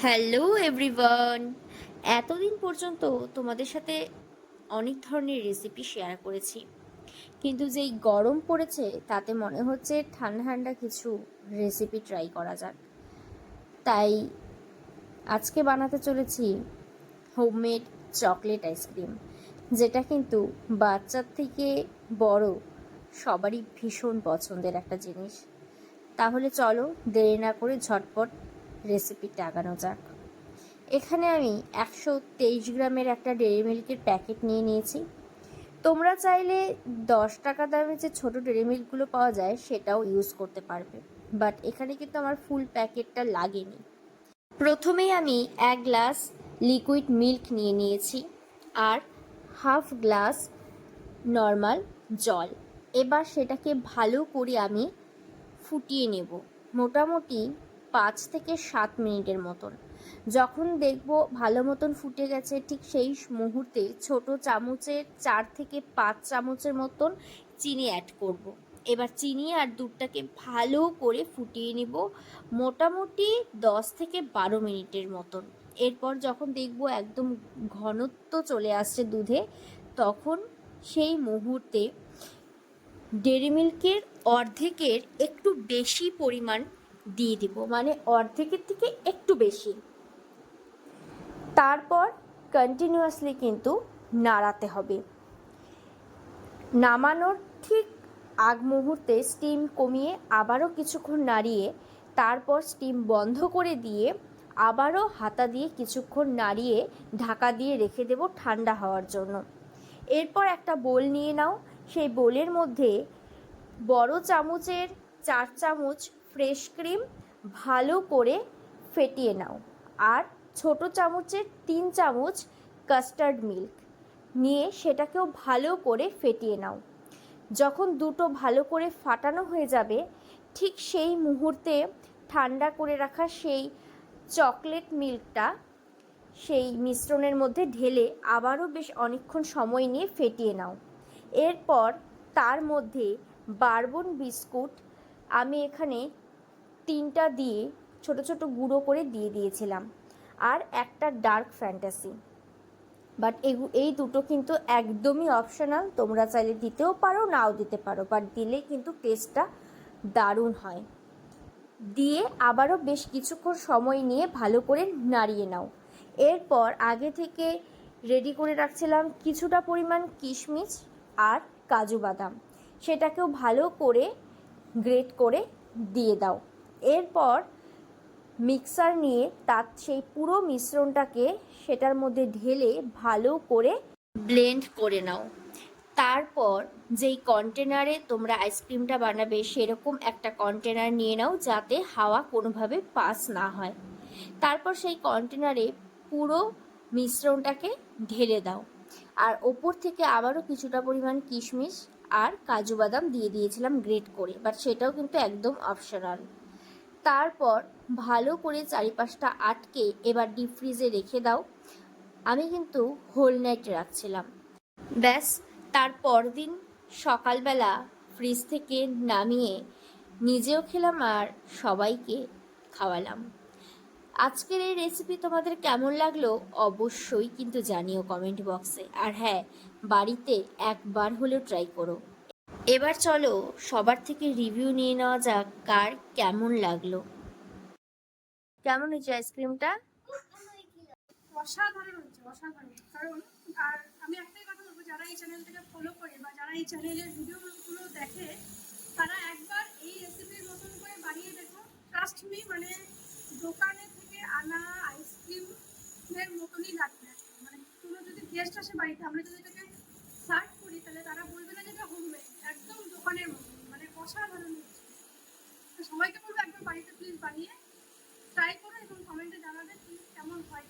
Hello everyone. এতদিন পর্যন্ত তোমাদের সাথে অনেক ধরনের রেসিপি শেয়ার করেছি, কিন্তু যেই গরম পড়েছে তাতে মনে হচ্ছে ঠান্ডা ঠান্ডা কিছু রেসিপি ট্রাই করা যাক। তাই আজকে বানাতে চলেছি হোমমেড চকলেট আইসক্রিম, যেটা কিন্তু বাচ্চার থেকে বড় সবারই ভীষণ পছন্দের একটা জিনিস। তাহলে চলো দেরি না করে ঝটপট রেসিপিটা আগানো যাক। এখানে আমি 123 গ্রামের একটা ডেইরি মিল্কের প্যাকেট নিয়ে নিয়েছি। তোমরা চাইলে 10 টাকা দামের যে ছোটো ডেইরি মিল্কগুলো পাওয়া যায় সেটাও ইউজ করতে পারবে, বাট এখানে কিন্তু আমার ফুল প্যাকেটটা লাগেনি। প্রথমেই আমি 1 গ্লাস লিকুইড মিল্ক নিয়ে নিয়েছি আর হাফ গ্লাস নর্মাল জল। এবার সেটাকে ভালো করে আমি ফুটিয়ে নেব, মোটামুটি 5 থেকে 7 মিনিটের মতন। যখন দেখব ভালো মতন ফুটে গেছে, ঠিক সেই মুহূর্তে ছোট চামচের 4 থেকে 5 চামচের মতন চিনি অ্যাড করব। এবার চিনি আর দুধটাকে ভালো করে ফুটিয়ে নিব মোটামুটি 10 থেকে 12 মিনিটের মতন। এরপর যখন দেখব একদম ঘনত্ব চলে আসছে দুধে, তখন সেই মুহূর্তে ডেইরি মিল্কের অর্ধেকের একটু বেশি পরিমাণ দিয়ে দিব, মানে অর্ধেকের থেকে একটু বেশি। তারপর কন্টিনিউয়াসলি কিন্তু নাড়াতে হবে। নামানোর ঠিক আগ মুহূর্তে স্টিম কমিয়ে আবারও কিছুক্ষণ নাড়িয়ে তারপর স্টিম বন্ধ করে দিয়ে আবারও হাতা দিয়ে কিছুক্ষণ নাড়িয়ে ঢাকা দিয়ে রেখে দেব ঠান্ডা হওয়ার জন্য। এরপর একটা বোল নিয়ে নাও, সেই বোলের মধ্যে বড় চামচের 4 চামচ ফ্রেশ ক্রিম ভালো করে ফেটিয়ে নাও, আর ছোট চামচের 3 চামচ কাস্টার্ড মিল্ক নিয়ে সেটাকেও ভালো করে ফেটিয়ে নাও। যখন দুটো ভালো করে ফাটানো হয়ে যাবে, ঠিক সেই মুহূর্তে ঠান্ডা করে রাখা সেই চকলেট মিল্কটা সেই মিশ্রণের মধ্যে ঢেলে আবারও বেশ অনেকক্ষণ সময় নিয়ে ফেটিয়ে নাও। এরপর তার মধ্যে বারবন বিস্কুট আমি এখানে 3টা দিয়ে ছোট ছোট গুঁড়ো করে দিয়ে দিয়েছিলাম, আর একটা ডার্ক ফ্যান্টাসি। বাট এই দুটো কিন্তু একদমই অপশনাল, তোমরা চাইলে দিতেও পারো নাও দিতে পারো, বাট দিলে কিন্তু টেস্টটা দারুণ হয়। দিয়ে আবারও বেশ কিছুক্ষণ সময় নিয়ে ভালো করে নাড়িয়ে নাও। এরপর আগে থেকে রেডি করে রাখছিলাম কিছুটা পরিমাণ কিশমিশ আর কাজু বাদাম, সেটাকেও ভালো করে গ্রেট করে দিয়ে দাও। এরপর মিক্সার নিয়ে তার সেই পুরো মিশ্রণটাকে সেটার মধ্যে ঢেলে ভালো করে ব্লেন্ড করে নাও। তারপর যেই কন্টেনারে তোমরা আইসক্রিমটা বানাবে সেরকম একটা কন্টেনার নিয়ে নাও, যাতে হাওয়া কোনোভাবে পাস না হয়। তারপর সেই কন্টেনারে পুরো মিশ্রণটাকে ঢেলে দাও, আর ওপর থেকে আবারও কিছুটা পরিমাণ কিশমিশ আর কাজু বাদাম দিয়ে দিয়েছিলাম গ্রেট করে, বাট সেটাও কিন্তু একদম অপশনাল। তারপর ভালো করে চারিপাশটা আটকে এবার ডিপ ফ্রিজে রেখে দাও। আমি কিন্তু হোল নাইট রাখছিলাম। ব্যাস, তারপর দিন সকালবেলা ফ্রিজ থেকে নামিয়ে নিজেও খেলাম আর সবাইকে খাওয়ালাম। আজকের এই রেসিপি তোমাদের কেমন লাগলো অবশ্যই কিন্তু জানিও কমেন্ট বক্সে। আর হ্যাঁ, বাড়িতে একবার হলেও ট্রাই করো। এবার চলো সবার থেকে রিভিউ নিয়ে নেওয়া যাক কার কেমন লাগলো। কেমন হয়েছে আইসক্রিমটা? অসাধারণ হচ্ছে, অসাধারণ। কারণ আর আমি একটাই কথা বলবো, যারা এই চ্যানেলটাকে ফলো করে বা যারা এই চ্যানেলের ভিডিওগুলো দেখে, তারা একবার এই রেসিপির মতন করে বানিয়ে দেখো। ট্রাস্ট মি, মানে দোকানে থেকে আনা আইসক্রিমের মতনই লাগবে। মানে কোনো যদি গেস্ট আসে বাড়িতে, আমরা যদি এটাকে সার্ভ করি, তাহলে তারা বলবে না যে এটা হোমমেড, একদম দোকানের মতন, মানে অসাধারণ হচ্ছে। সবাইকে বলবো একবার বাড়িতে প্লিজ বানিয়ে ট্রাই করো এবং কমেন্টে জানাবে কেমন হয়।